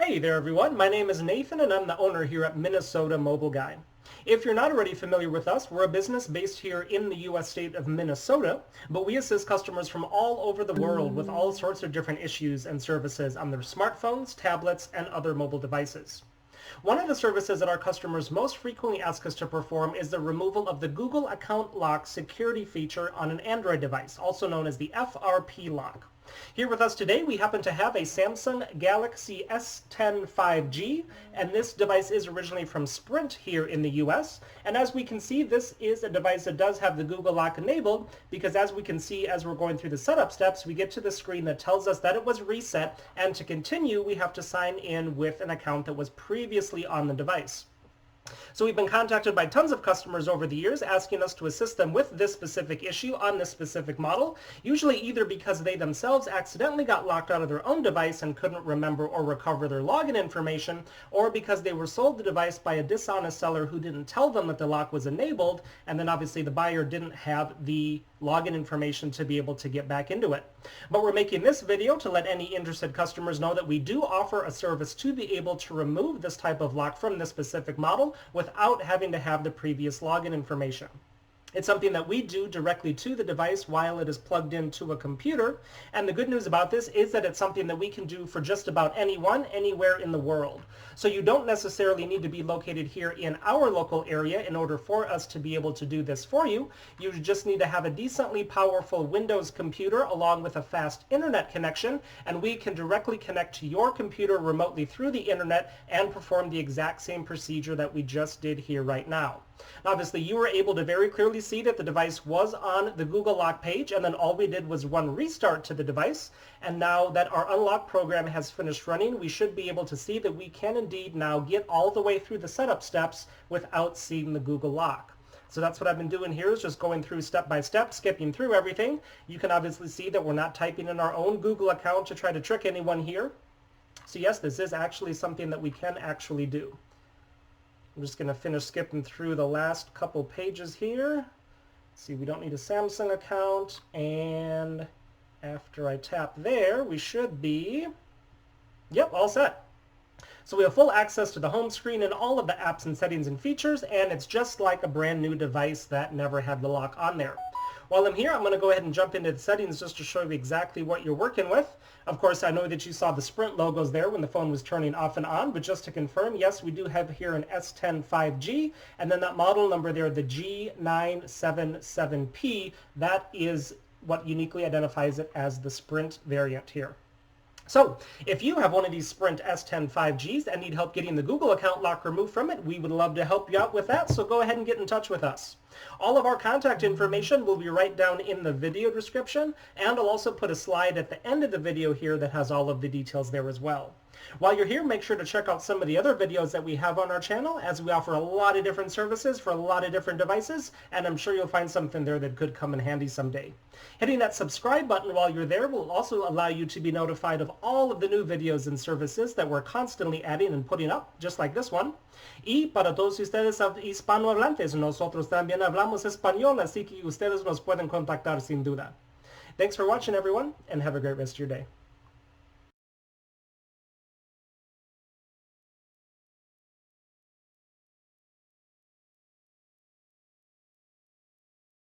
Hey there everyone, my name is Nathan and I'm the owner here at Minnesota Mobile Guy. If you're not already familiar with us, we're a business based here in the US state of Minnesota, but we assist customers from all over the world with all sorts of different issues and services on their smartphones, tablets, and other mobile devices. One of the services that our customers most frequently ask us to perform is the removal of the Google Account Lock security feature on an Android device, also known as the FRP lock. Here with us today we happen to have a Samsung Galaxy S10 5G, and this device is originally from Sprint here in the US. And as we can see, this is a device that does have the Google Lock enabled, because as we can see as we're going through the setup steps, we get to the screen that tells us that it was reset, and to continue we have to sign in with an account that was previously on the device. So we've been contacted by tons of customers over the years asking us to assist them with this specific issue on this specific model, usually either because they themselves accidentally got locked out of their own device and couldn't remember or recover their login information, or because they were sold the device by a dishonest seller who didn't tell them that the lock was enabled, and then obviously the buyer didn't have the login information to be able to get back into it. But we're making this video to let any interested customers know that we do offer a service to be able to remove this type of lock from this specific model without having to have the previous login information. It's something that we do directly to the device while it is plugged into a computer, and the good news about this is that it's something that we can do for just about anyone, anywhere in the world. So you don't necessarily need to be located here in our local area in order for us to be able to do this for you. You just need to have a decently powerful Windows computer along with a fast internet connection, and we can directly connect to your computer remotely through the internet and perform the exact same procedure that we just did here right now. Obviously, you were able to very clearly see that the device was on the Google Lock page, and then all we did was one restart to the device. And now that our unlock program has finished running, we should be able to see that we can indeed now get all the way through the setup steps without seeing the Google Lock. So that's what I've been doing here, is just going through step by step, skipping through everything. You can obviously see that we're not typing in our own Google account to try to trick anyone here. So yes, this is actually something that we can actually do. I'm just going to finish skipping through the last couple pages here. See, we don't need a Samsung account, and after I tap there, we should be, yep, all set. So we have full access to the home screen and all of the apps and settings and features, and it's just like a brand new device that never had the lock on there. While I'm here, I'm going to go ahead and jump into the settings just to show you exactly what you're working with. Of course, I know that you saw the Sprint logos there when the phone was turning off and on, but just to confirm, yes, we do have here an S10 5G, and then that model number there, the G977P, that is what uniquely identifies it as the Sprint variant here. So if you have one of these Sprint S10 5Gs and need help getting the Google account lock removed from it, we would love to help you out with that, so go ahead and get in touch with us. All of our contact information will be right down in the video description, and I'll also put a slide at the end of the video here that has all of the details there as well. While you're here, make sure to check out some of the other videos that we have on our channel, as we offer a lot of different services for a lot of different devices, and I'm sure you'll find something there that could come in handy someday. Hitting that subscribe button while you're there will also allow you to be notified of all of the new videos and services that we're constantly adding and putting up, just like this one. Y para todos ustedes hispanohablantes, nosotros también hablamos español, así que ustedes nos pueden contactar sin duda. Thanks for watching, everyone, and have a great rest of your day.